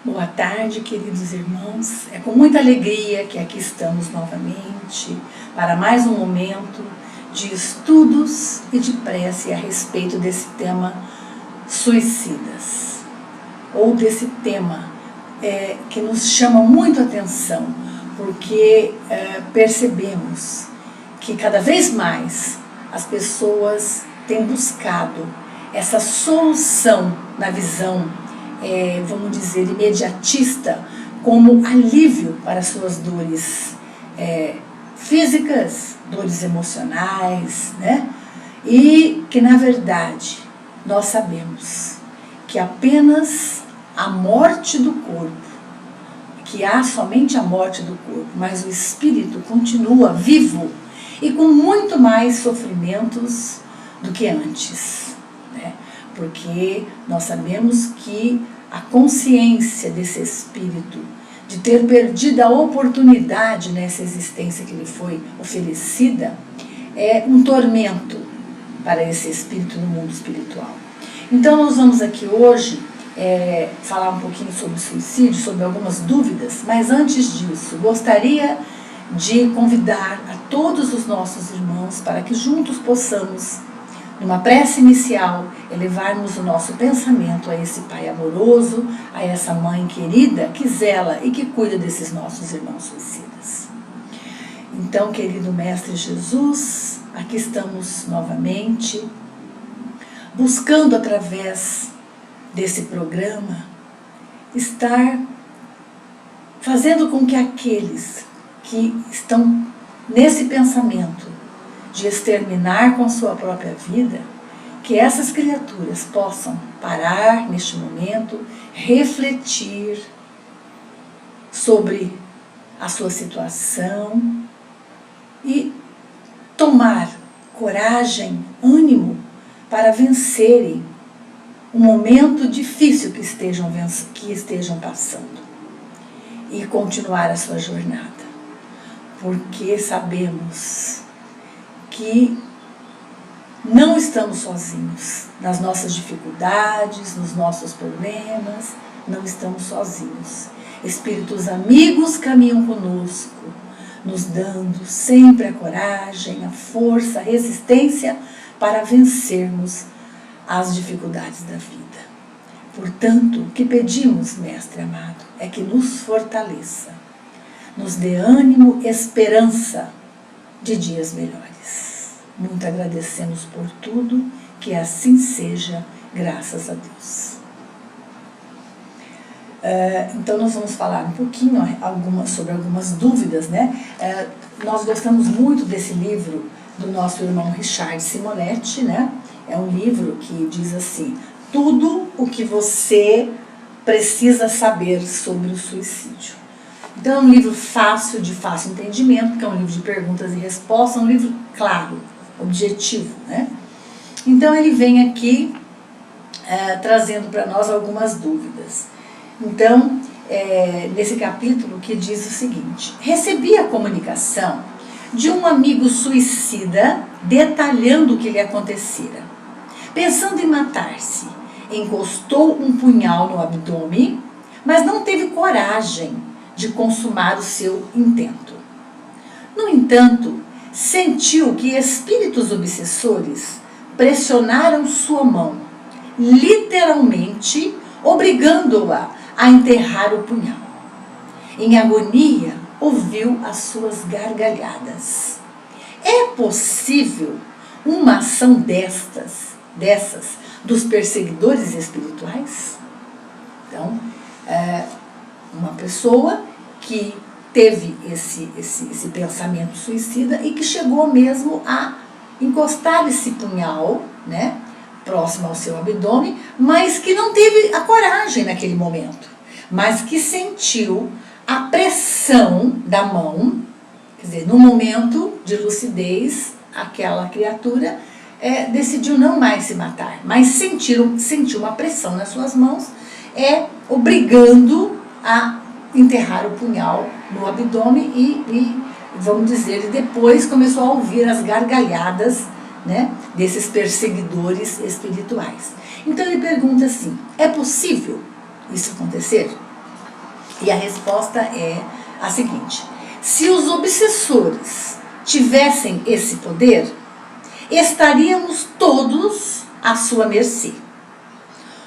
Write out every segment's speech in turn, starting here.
Boa tarde, queridos irmãos. É com muita alegria que aqui estamos novamente para mais um momento de estudos e de prece a respeito desse tema suicidas, ou desse tema que nos chama muito a atenção, porque percebemos que cada vez mais as pessoas têm buscado essa solução na visão vamos dizer, imediatista, como alívio para suas dores físicas, dores emocionais, né? E que, na verdade, nós sabemos que apenas a morte do corpo, que há somente a morte do corpo, mas o espírito continua vivo e com muito mais sofrimentos do que antes, né? Porque nós sabemos que a consciência desse espírito de ter perdido a oportunidade nessa existência que lhe foi oferecida é um tormento para esse espírito no mundo espiritual. Então nós vamos aqui hoje falar um pouquinho sobre suicídio, sobre algumas dúvidas, mas antes disso gostaria de convidar a todos os nossos irmãos para que juntos possamos, numa prece inicial, elevarmos o nosso pensamento a esse Pai amoroso, a essa Mãe querida que zela e que cuida desses nossos irmãos suicidas. Então, querido Mestre Jesus, aqui estamos novamente, buscando através desse programa, estar fazendo com que aqueles que estão nesse pensamento de exterminar com sua própria vida, que essas criaturas possam parar neste momento, refletir sobre a sua situação e tomar coragem, ânimo para vencerem um momento difícil que estejam passando e continuar a sua jornada, porque sabemos que não estamos sozinhos nas nossas dificuldades, nos nossos problemas, não estamos sozinhos. Espíritos amigos caminham conosco, nos dando sempre a coragem, a força, a resistência para vencermos as dificuldades da vida. Portanto, o que pedimos, Mestre amado, é que nos fortaleça, nos dê ânimo, esperança de dias melhores. Muito agradecemos por tudo, que assim seja, graças a Deus. Então nós vamos falar um pouquinho sobre algumas dúvidas, né? Nós gostamos muito desse livro do nosso irmão Richard Simonetti, né? É um livro que diz assim: tudo o que você precisa saber sobre o suicídio. Então é um livro fácil, de fácil entendimento, porque é um livro de perguntas e respostas, um livro claro, objetivo, né? Então ele vem aqui trazendo para nós algumas dúvidas. Então, nesse capítulo que diz o seguinte: recebi a comunicação de um amigo suicida detalhando o que lhe acontecera. Pensando em matar-se, encostou um punhal no abdômen, mas não teve coragem de consumar o seu intento. No entanto, sentiu que espíritos obsessores pressionaram sua mão, literalmente obrigando-a a enterrar o punhal. Em agonia, ouviu as suas gargalhadas. É possível uma ação dessas dos perseguidores espirituais? Então, uma pessoa que teve esse pensamento suicida e que chegou mesmo a encostar esse punhal, né, próximo ao seu abdômen, mas que não teve a coragem naquele momento, mas que sentiu a pressão da mão, quer dizer, no momento de lucidez, aquela criatura decidiu não mais se matar, mas sentiu uma pressão nas suas mãos, obrigando a enterrar o punhal no abdômen e vamos dizer, depois começou a ouvir as gargalhadas, né, desses perseguidores espirituais. Então ele pergunta assim: é possível isso acontecer? E a resposta é a seguinte: se os obsessores tivessem esse poder, estaríamos todos à sua mercê.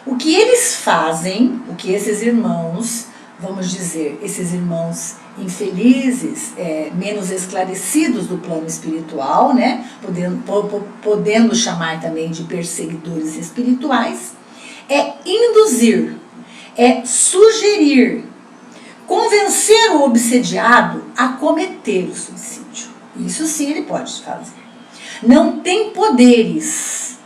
O que eles fazem, o que esses irmãos, vamos dizer, esses irmãos infelizes, menos esclarecidos do plano espiritual, né? Podendo chamar também de perseguidores espirituais, é induzir, é sugerir, convencer o obsediado a cometer o suicídio. Isso sim ele pode fazer. Não tem poderes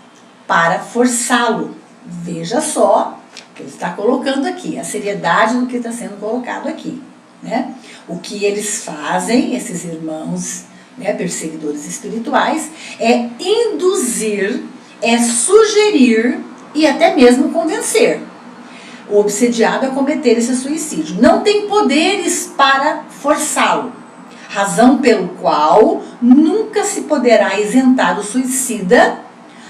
para forçá-lo. Veja só o que ele está colocando aqui, a seriedade do que está sendo colocado aqui, né? O que eles fazem, esses irmãos, né, perseguidores espirituais, é induzir, é sugerir e até mesmo convencer o obsediado a cometer esse suicídio. Não tem poderes para forçá-lo, razão pelo qual nunca se poderá isentar o suicida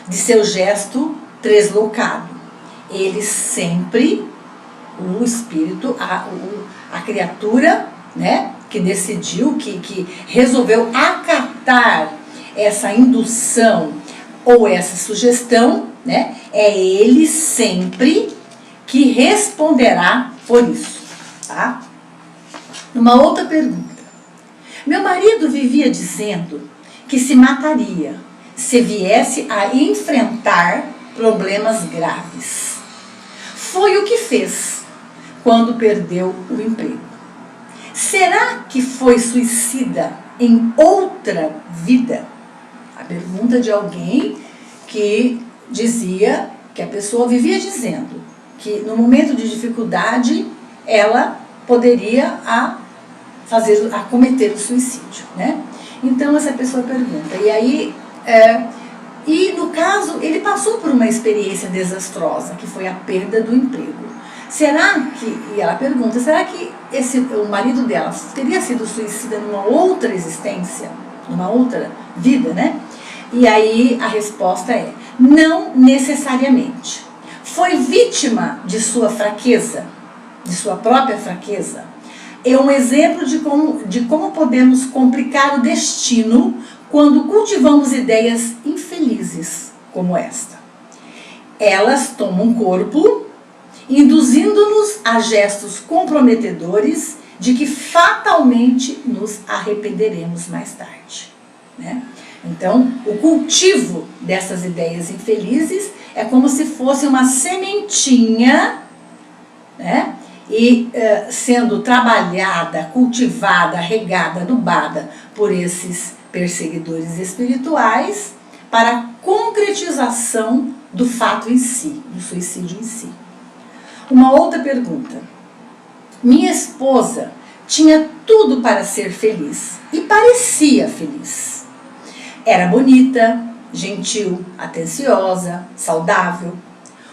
de seu gesto translocado. Ele sempre, o espírito, a criatura, né, que decidiu, que resolveu acatar essa indução ou essa sugestão, né, é ele sempre que responderá por isso, tá? Uma outra pergunta. Meu marido vivia dizendo que se mataria se viesse a enfrentar problemas graves. Foi o que fez quando perdeu o emprego. Será que foi suicida em outra vida? A pergunta de alguém que dizia, que a pessoa vivia dizendo que no momento de dificuldade ela poderia cometer o suicídio, né? Então essa pessoa pergunta, e aí e no caso ele passou por uma experiência desastrosa, que foi a perda do emprego. Será que, e ela pergunta, será que o marido dela teria sido suicida numa outra existência, numa outra vida, né? E aí a resposta é, não necessariamente. Foi vítima de sua fraqueza, de sua própria fraqueza. É um exemplo de como podemos complicar o destino quando cultivamos ideias infelizes como esta. Elas tomam corpo, induzindo-nos a gestos comprometedores de que fatalmente nos arrependeremos mais tarde, né? Então, o cultivo dessas ideias infelizes é como se fosse uma sementinha, né? E sendo trabalhada, cultivada, regada, adubada por esses perseguidores espirituais para a concretização do fato em si, do suicídio em si. Uma outra pergunta. Minha esposa tinha tudo para ser feliz e parecia feliz. Era bonita, gentil, atenciosa, saudável.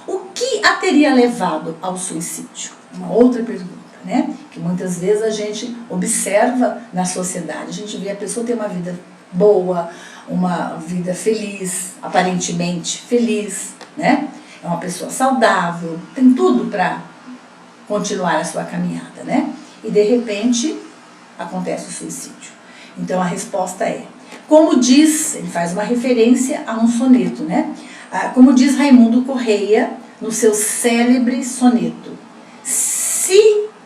O que a teria levado ao suicídio? Uma outra pergunta, né? Que muitas vezes a gente observa na sociedade. A gente vê a pessoa ter uma vida boa, uma vida feliz, aparentemente feliz, né? É uma pessoa saudável, tem tudo para continuar a sua caminhada, né? E de repente acontece o suicídio. Então a resposta é, como diz, ele faz uma referência a um soneto, né? Como diz Raimundo Correia no seu célebre soneto,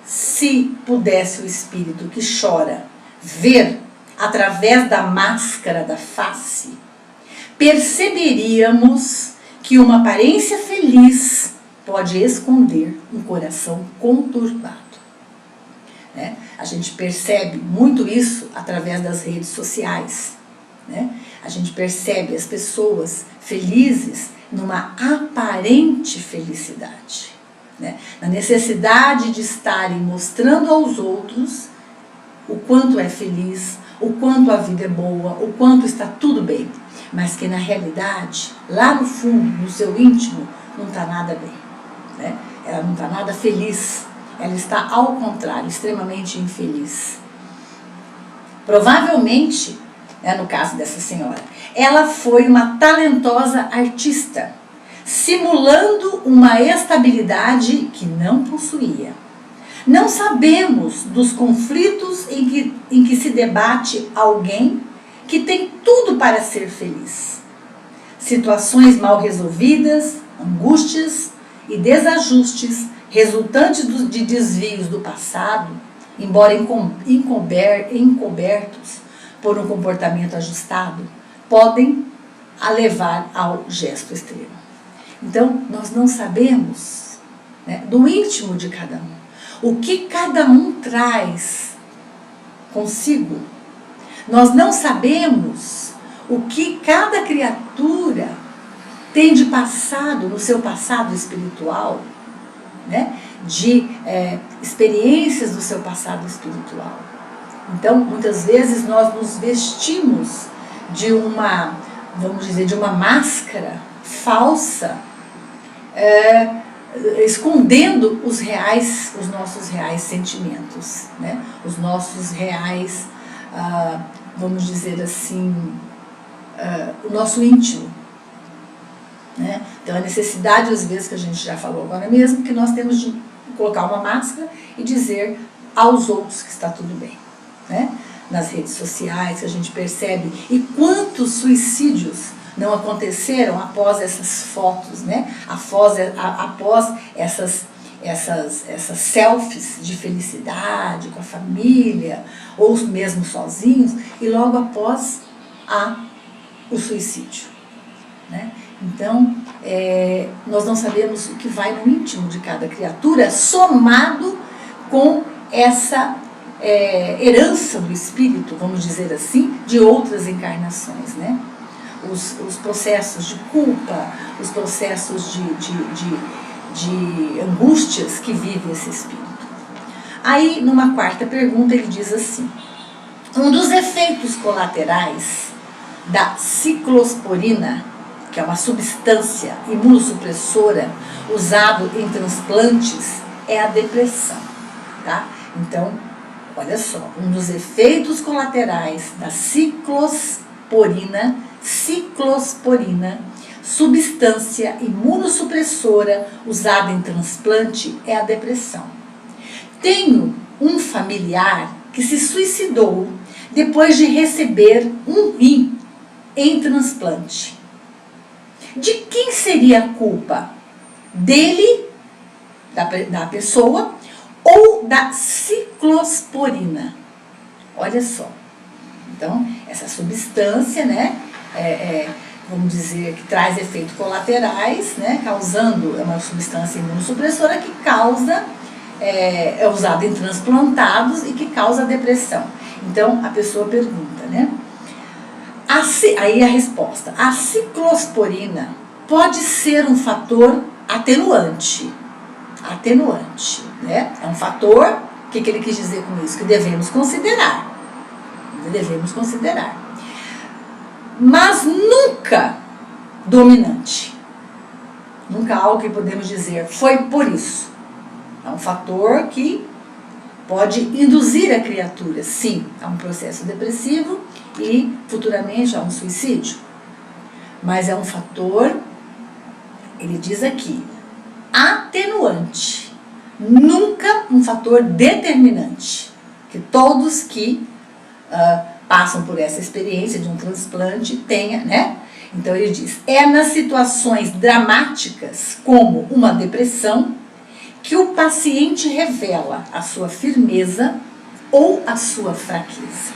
se pudesse o espírito que chora ver através da máscara da face, perceberíamos que uma aparência feliz pode esconder um coração conturbado. Né? A gente percebe muito isso através das redes sociais. Né? A gente percebe as pessoas felizes numa aparente felicidade. Né? Na necessidade de estarem mostrando aos outros o quanto é feliz, o quanto a vida é boa, o quanto está tudo bem. Mas que na realidade, lá no fundo, no seu íntimo, não está nada bem. Né? Ela não está nada feliz. Ela está, ao contrário, extremamente infeliz. Provavelmente, no caso dessa senhora, ela foi uma talentosa artista, simulando uma estabilidade que não possuía. Não sabemos dos conflitos em que se debate alguém que tem tudo para ser feliz. Situações mal resolvidas, angústias e desajustes resultantes de desvios do passado, embora encobertos por um comportamento ajustado, podem a levar ao gesto extremo. Então, nós não sabemos, né, do íntimo de cada um, o que cada um traz consigo. Nós não sabemos o que cada criatura tem de passado, no seu passado espiritual, né, de experiências do seu passado espiritual. Então, muitas vezes nós nos vestimos de uma, vamos dizer, de uma máscara falsa, escondendo os nossos reais sentimentos, né? Os nossos reais, vamos dizer assim, o nosso íntimo, né? Então a necessidade, às vezes, que a gente já falou agora mesmo, que nós temos de colocar uma máscara e dizer aos outros que está tudo bem, né? Nas redes sociais que a gente percebe, e quantos suicídios não aconteceram após essas fotos, né? Após essas selfies de felicidade com a família, ou mesmo sozinhos, e logo após o suicídio, né? Então, nós não sabemos o que vai no íntimo de cada criatura, somado com essa herança do espírito, vamos dizer assim, de outras encarnações, né? Os processos de culpa, os processos de angústias que vive esse espírito. Aí, numa quarta pergunta, ele diz assim: um dos efeitos colaterais da ciclosporina, que é uma substância imunossupressora usada em transplantes, é a depressão, tá? Então, olha só, um dos efeitos colaterais da ciclosporina, substância imunossupressora usada em transplante, é a depressão. Tenho um familiar que se suicidou depois de receber um rim em transplante. De quem seria a culpa? Dele, da pessoa, ou da ciclosporina? Olha só. Então, essa substância, né, vamos dizer, que traz efeitos colaterais, né, causando, é uma substância imunossupressora que causa, é usada em transplantados e que causa depressão. Então, a pessoa pergunta, né? Aí a resposta: a ciclosporina pode ser um fator atenuante, né? É um fator, o que ele quis dizer com isso? Que devemos considerar, mas nunca dominante, nunca algo que podemos dizer foi por isso. É um fator que pode induzir a criatura, sim, a um processo depressivo e futuramente a um suicídio. Mas é um fator, ele diz aqui, atenuante, nunca um fator determinante. Que todos que passam por essa experiência de um transplante tenha, né? Então ele diz, é nas situações dramáticas, como uma depressão, que o paciente revela a sua firmeza ou a sua fraqueza.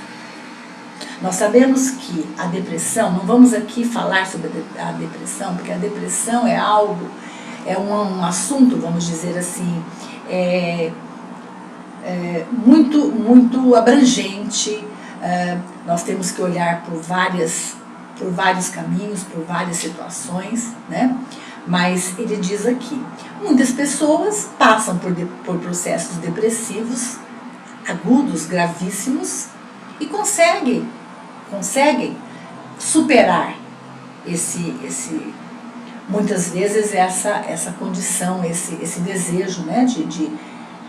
Nós sabemos que a depressão, não vamos aqui falar sobre a depressão, porque a depressão é algo, é um assunto, vamos dizer assim, muito abrangente. Nós temos que olhar por vários caminhos, por várias situações, né? Mas ele diz aqui, muitas pessoas passam por processos depressivos agudos, gravíssimos, e conseguem superar muitas vezes essa condição, esse desejo, né,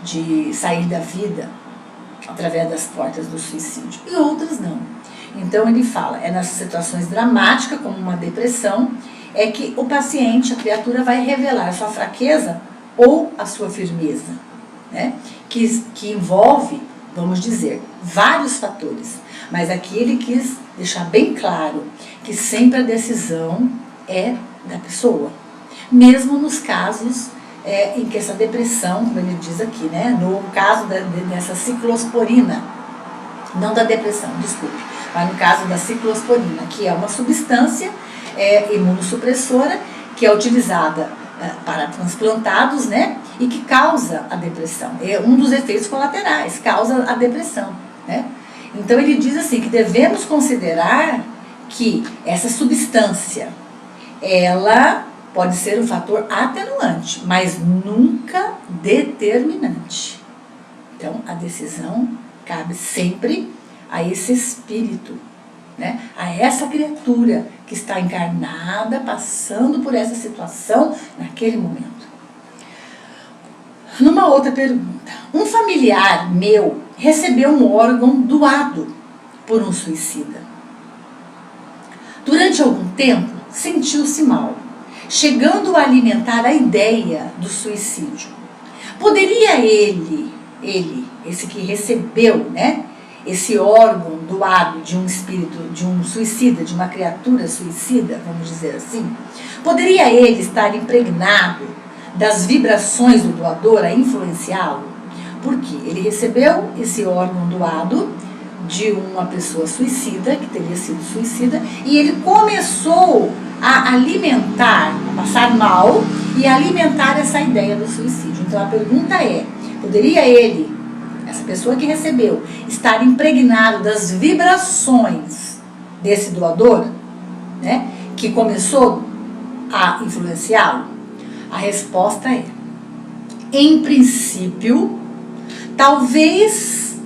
de sair da vida através das portas do suicídio, e outras não. Então ele fala, é nas situações dramáticas, como uma depressão, é que o paciente, a criatura, vai revelar a sua fraqueza ou a sua firmeza. né? Que envolve, vamos dizer, vários fatores. Mas aqui ele quis deixar bem claro que sempre a decisão é da pessoa. Mesmo nos casos em que essa depressão, como ele diz aqui, né? No caso dessa ciclosporina, não da depressão, desculpe, mas no caso da ciclosporina, que é uma substância imunossupressora que é utilizada para transplantados, né? E que causa a depressão. É um dos efeitos colaterais, causa a depressão, né? Então ele diz assim que devemos considerar que essa substância, ela pode ser um fator atenuante, mas nunca determinante. Então a decisão cabe sempre a esse espírito, né? A essa criatura que está encarnada, passando por essa situação naquele momento. Numa outra pergunta, um familiar meu recebeu um órgão doado por um suicida. Durante algum tempo, sentiu-se mal, chegando a alimentar a ideia do suicídio. Poderia ele, esse que recebeu, né, esse órgão doado de um espírito, de um suicida, de uma criatura suicida, vamos dizer assim, poderia ele estar impregnado das vibrações do doador a influenciá-lo? Porque ele recebeu esse órgão doado de uma pessoa suicida, que teria sido suicida, e ele começou a alimentar, a passar mal e a alimentar essa ideia do suicídio. Então a pergunta é, poderia ele, essa pessoa que recebeu, estar impregnado das vibrações desse doador, né, que começou a influenciá-lo? A resposta é, em princípio, talvez,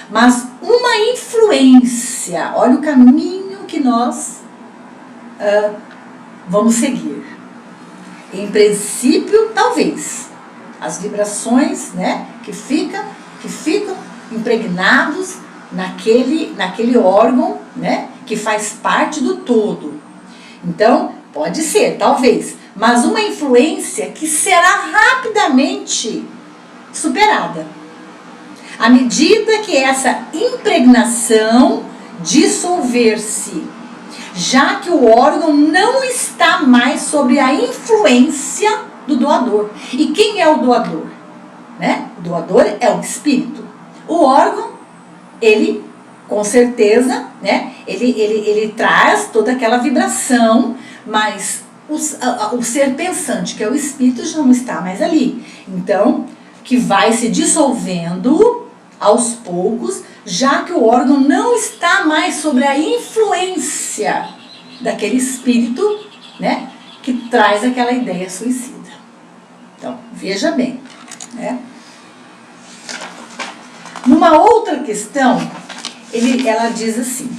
mas uma influência, olha o caminho que nós vamos seguir. Em princípio, talvez, as vibrações, né, que ficam impregnados naquele órgão, né, que faz parte do todo. Então, pode ser, talvez, mas uma influência que será rapidamente superada. À medida que essa impregnação dissolver-se, já que o órgão não está mais sob a influência do doador. E quem é o doador? Né? O doador é o espírito. O órgão, ele, com certeza, né? Ele traz toda aquela vibração, mas o ser pensante, que é o espírito, já não está mais ali. Então, que vai se dissolvendo aos poucos, já que o órgão não está mais sobre a influência daquele espírito, né, que traz aquela ideia suicida. Então, veja bem, né? Numa outra questão, ela diz assim,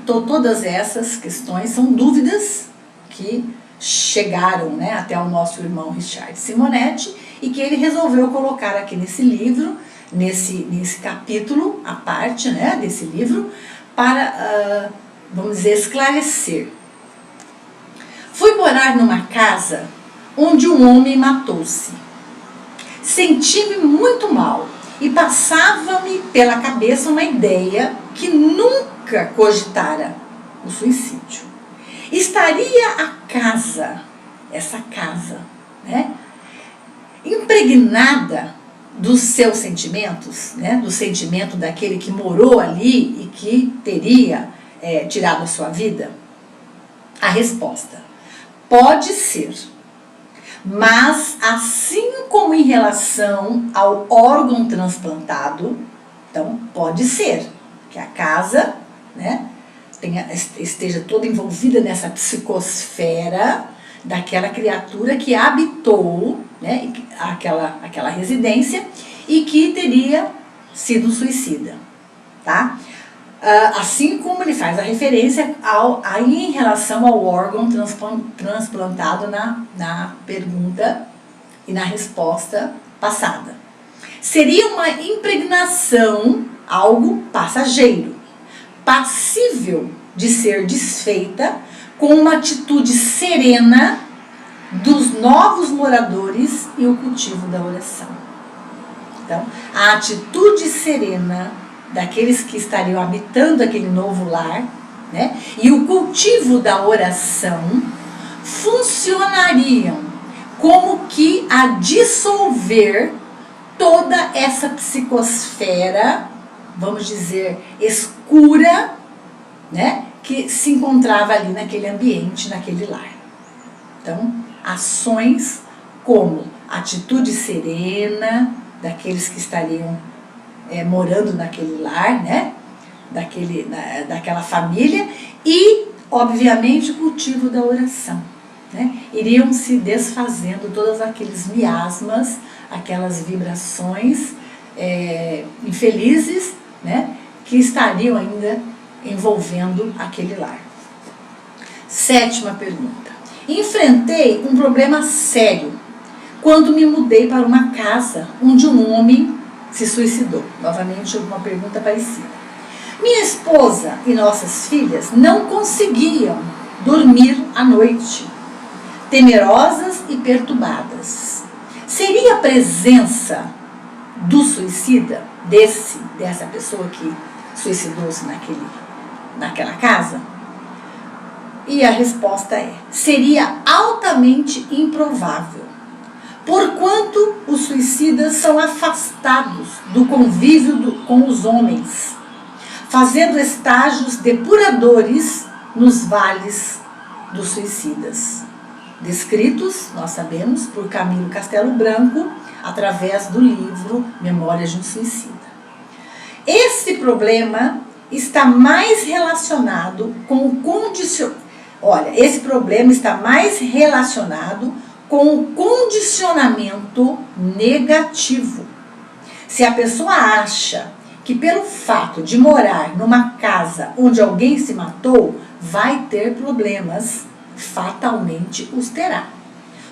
todas essas questões são dúvidas que chegaram, né, até o nosso irmão Richard Simonetti, e que ele resolveu colocar aqui nesse livro, nesse capítulo, a parte, né, desse livro, para, vamos dizer, esclarecer. Fui morar numa casa onde um homem matou-se. Senti-me muito mal e passava-me pela cabeça uma ideia que nunca cogitara o suicídio. Estaria a casa, essa casa, né, impregnada dos seus sentimentos, né, do sentimento daquele que morou ali e que teria tirado a sua vida? A resposta: pode ser. Mas, assim como em relação ao órgão transplantado, então pode ser que a casa, né, esteja toda envolvida nessa psicosfera daquela criatura que habitou, né, aquela residência e que teria sido suicida, tá? Assim como ele faz a referência em relação ao órgão transplantado na pergunta e na resposta passada. Seria uma impregnação, algo passageiro, passível de ser desfeita com uma atitude serena dos novos moradores e o cultivo da oração. Então, a atitude serena daqueles que estariam habitando aquele novo lar, né, e o cultivo da oração funcionariam como que a dissolver toda essa psicosfera, vamos dizer, escura, né, que se encontrava ali naquele ambiente, naquele lar. Então, ações como atitude serena daqueles que estariam morando naquele lar, né, daquela família, e, obviamente, o cultivo da oração. Né? Iriam se desfazendo todos aqueles miasmas, aquelas vibrações infelizes, né, que estariam ainda envolvendo aquele lar. 7ª pergunta. Enfrentei um problema sério quando me mudei para uma casa onde um homem se suicidou. Novamente, uma pergunta parecida. Minha esposa e nossas filhas não conseguiam dormir à noite, temerosas e perturbadas. Seria a presença do suicida, dessa pessoa que suicidou-se naquela casa? E a resposta é: seria altamente improvável, porquanto os suicidas são afastados do convívio com os homens, fazendo estágios depuradores nos vales dos suicidas, descritos, nós sabemos, por Camilo Castelo Branco, através do livro Memórias de um Suicida. Esse problema está mais relacionado com o condicionamento negativo. Se a pessoa acha que pelo fato de morar numa casa onde alguém se matou, vai ter problemas, fatalmente os terá,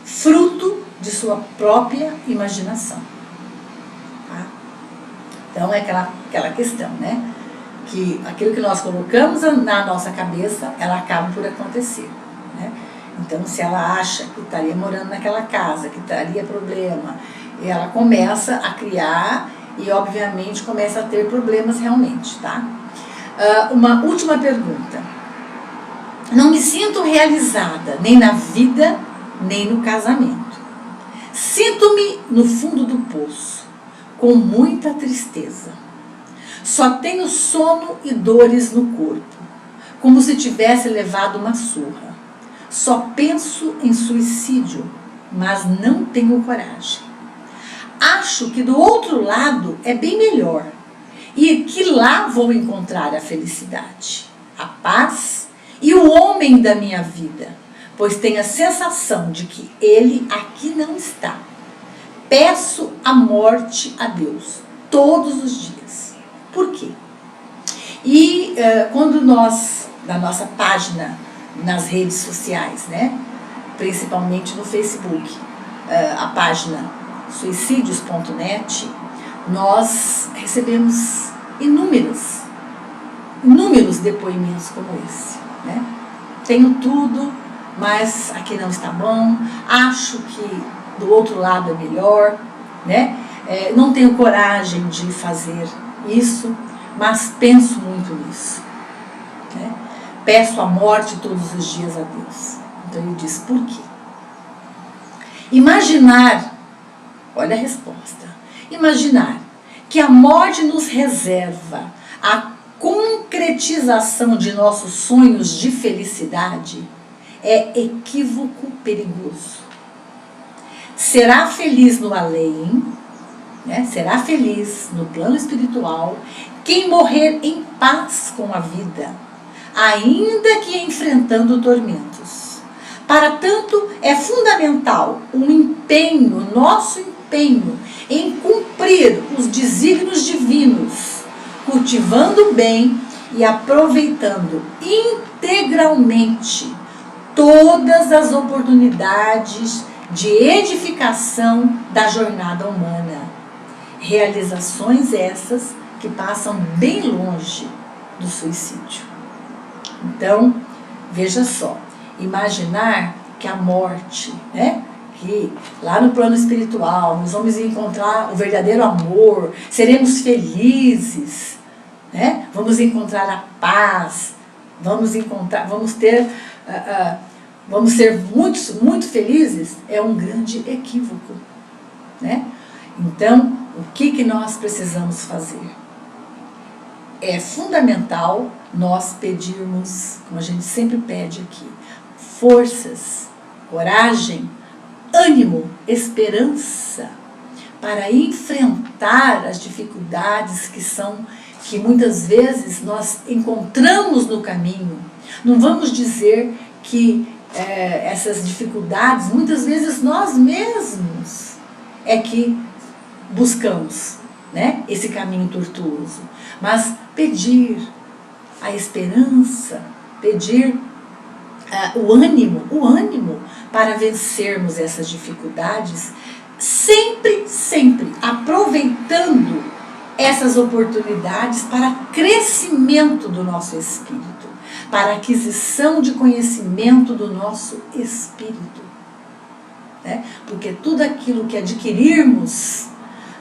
fruto de sua própria imaginação. Tá? Então é aquela questão, né? Que aquilo que nós colocamos na nossa cabeça, ela acaba por acontecer. Né? Então, se ela acha que estaria morando naquela casa, que estaria problema, ela começa a criar e, obviamente, começa a ter problemas realmente. Tá? Uma última pergunta. Não me sinto realizada nem na vida, nem no casamento. Sinto-me no fundo do poço, com muita tristeza. Só tenho sono e dores no corpo, como se tivesse levado uma surra. Só penso em suicídio, mas não tenho coragem. Acho que do outro lado é bem melhor e que lá vou encontrar a felicidade, a paz e o homem da minha vida, pois tenho a sensação de que ele aqui não está. Peço a morte a Deus todos os dias. Por quê? E quando nós, na nossa página, nas redes sociais, né, principalmente no Facebook, a página suicidios.net, nós recebemos inúmeros depoimentos como esse. Né? Tenho tudo, mas aqui não está bom, acho que do outro lado é melhor, né? Não tenho coragem de fazer isso, mas penso muito nisso. Né? Peço a morte todos os dias a Deus. Então ele diz, por quê? Imaginar, olha a resposta, imaginar que a morte nos reserva a concretização de nossos sonhos de felicidade é equívoco perigoso. Será feliz no além, né? Será feliz no plano espiritual quem morrer em paz com a vida, ainda que enfrentando tormentos. Para tanto, é fundamental nosso empenho em cumprir os desígnios divinos, cultivando o bem e aproveitando integralmente todas as oportunidades de edificação da jornada humana. Realizações essas que passam bem longe do suicídio. Então, veja só, imaginar que a morte, né? Que lá no plano espiritual nós vamos encontrar o verdadeiro amor, seremos felizes, né? Vamos encontrar a paz, vamos ser muito felizes, é um grande equívoco, né? Então, o que nós precisamos fazer? É fundamental nós pedirmos, como a gente sempre pede aqui, forças, coragem, ânimo, esperança, para enfrentar as dificuldades que muitas vezes nós encontramos no caminho. Não vamos dizer que essas dificuldades, muitas vezes nós mesmos é que buscamos, né, esse caminho tortuoso. Mas pedir a esperança, pedir o ânimo para vencermos essas dificuldades, sempre aproveitando essas oportunidades para crescimento do nosso espírito, para aquisição de conhecimento do nosso espírito, né? Porque tudo aquilo que adquirirmos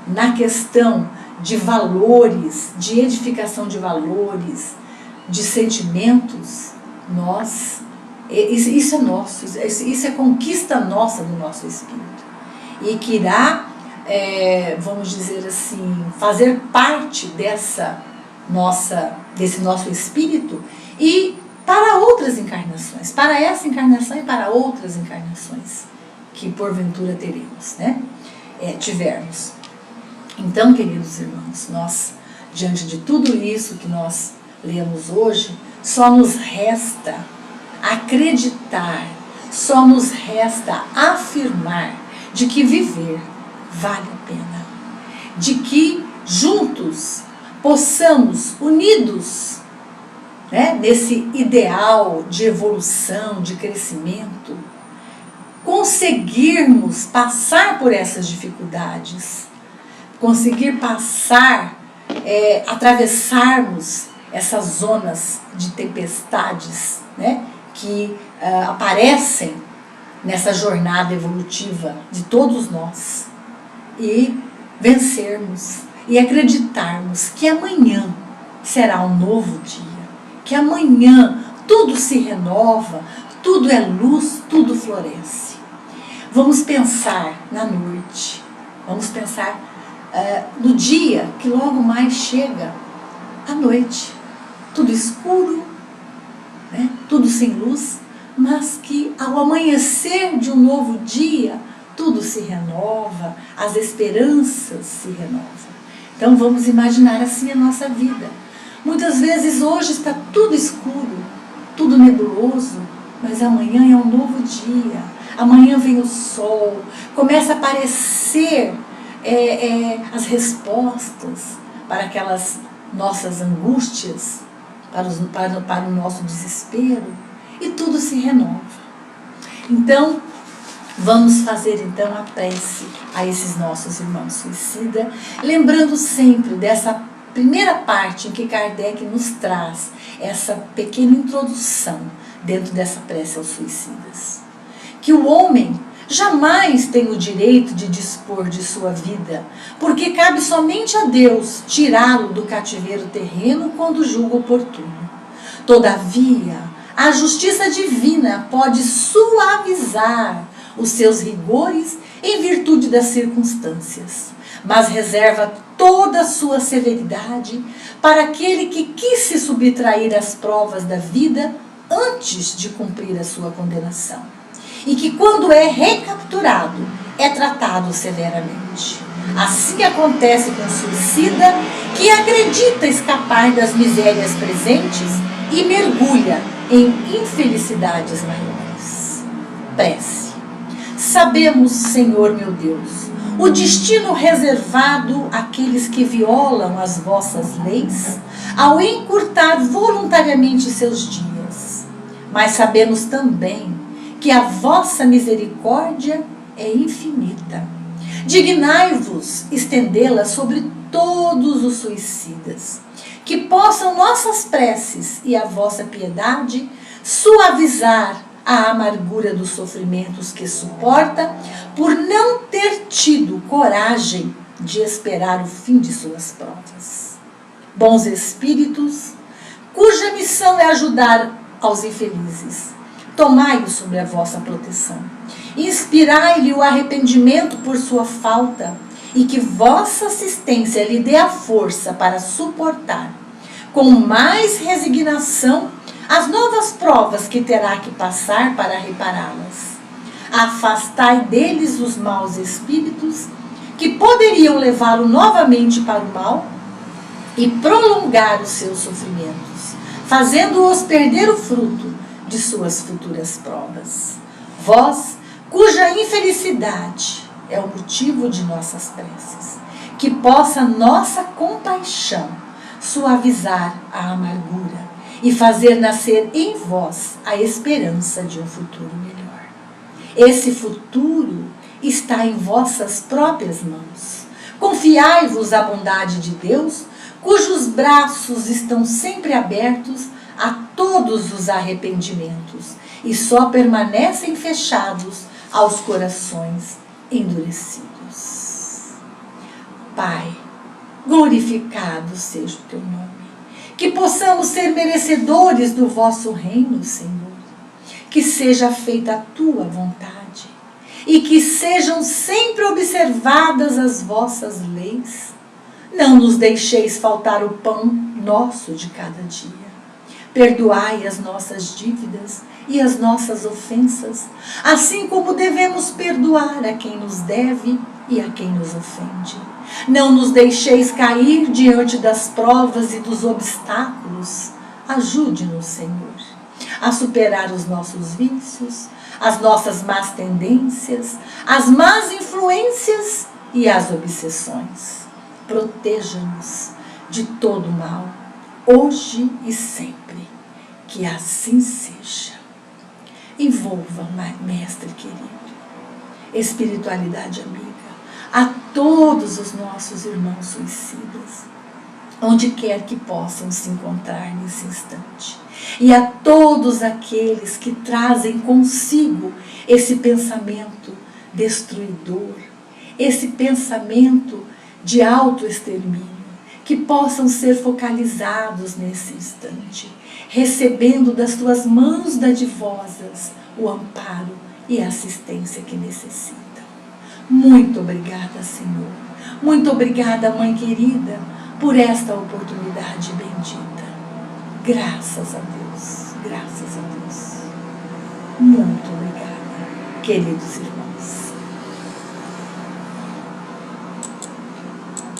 na questão de valores, de edificação de valores, de sentimentos, isso é nosso, isso é conquista nossa do nosso espírito. E que irá, vamos dizer assim, fazer parte desse nosso espírito e para outras encarnações, para essa encarnação e para outras encarnações que porventura teremos, né? Tivermos. Então, queridos irmãos, nós, diante de tudo isso que nós lemos hoje, só nos resta acreditar, só nos resta afirmar de que viver vale a pena, de que juntos possamos, unidos, né, nesse ideal de evolução, de crescimento, conseguirmos passar por essas dificuldades, conseguir passar, atravessarmos essas zonas de tempestades, né, que aparecem nessa jornada evolutiva de todos nós, e vencermos e acreditarmos que amanhã será um novo dia, que amanhã tudo se renova, tudo é luz, tudo floresce. Vamos pensar na noite, vamos pensar no dia que logo mais chega, a noite, tudo escuro, né? Tudo sem luz, mas que ao amanhecer de um novo dia, tudo se renova, as esperanças se renovam. Então vamos imaginar assim a nossa vida. Muitas vezes hoje está tudo escuro, tudo nebuloso, mas amanhã é um novo dia, amanhã vem o sol, começa a aparecer as respostas para aquelas nossas angústias, para o nosso desespero, e tudo se renova. Então, vamos fazer então a prece a esses nossos irmãos suicidas, lembrando sempre dessa primeira parte em que Kardec nos traz essa pequena introdução dentro dessa prece aos suicidas. Que o homem jamais tem o direito de dispor de sua vida, porque cabe somente a Deus tirá-lo do cativeiro terreno quando julga oportuno. Todavia, a justiça divina pode suavizar os seus rigores em virtude das circunstâncias, mas reserva toda a sua severidade para aquele que quis se subtrair às provas da vida antes de cumprir a sua condenação, e que quando é recapturado, é tratado severamente. Assim acontece com o suicida que acredita escapar das misérias presentes e mergulha em infelicidades maiores. Prece. Sabemos, Senhor meu Deus, o destino reservado àqueles que violam as vossas leis, ao encurtar voluntariamente seus dias. Mas sabemos também que a vossa misericórdia é infinita. Dignai-vos estendê-la sobre todos os suicidas, que possam nossas preces e a vossa piedade suavizar a amargura dos sofrimentos que suporta por não ter tido coragem de esperar o fim de suas provas. Bons espíritos, cuja missão é ajudar aos infelizes, tomai-o sob a vossa proteção. Inspirai-lhe o arrependimento por sua falta e que vossa assistência lhe dê a força para suportar, com mais resignação, as novas provas que terá que passar para repará-las. Afastai deles os maus espíritos que poderiam levá-lo novamente para o mal e prolongar os seus sofrimentos, fazendo-os perder o fruto de suas futuras provas. Vós, cuja infelicidade é o motivo de nossas preces, que possa nossa compaixão suavizar a amargura e fazer nascer em vós a esperança de um futuro melhor. Esse futuro está em vossas próprias mãos. Confiai-vos à bondade de Deus, cujos braços estão sempre abertos a todos os arrependimentos e só permanecem fechados aos corações endurecidos. Pai, glorificado seja o teu nome. Que possamos ser merecedores do vosso reino, Senhor. Que seja feita a tua vontade e que sejam sempre observadas as vossas leis. Não nos deixeis faltar o pão nosso de cada dia. Perdoai as nossas dívidas e as nossas ofensas, assim como devemos perdoar a quem nos deve e a quem nos ofende. Não nos deixeis cair diante das provas e dos obstáculos. Ajude-nos, Senhor, a superar os nossos vícios, as nossas más tendências, as más influências e as obsessões. Proteja-nos de todo mal, hoje e sempre. Que assim seja. Envolva, mestre querido, espiritualidade amiga, a todos os nossos irmãos suicidas, onde quer que possam se encontrar nesse instante, e a todos aqueles que trazem consigo esse pensamento destruidor, esse pensamento de autoextermínio, que possam ser focalizados nesse instante, recebendo das tuas mãos dadivosas o amparo e a assistência que necessitam. Muito obrigada, Senhor. Muito obrigada, Mãe querida, por esta oportunidade bendita. Graças a Deus, graças a Deus. Muito obrigada, queridos irmãos.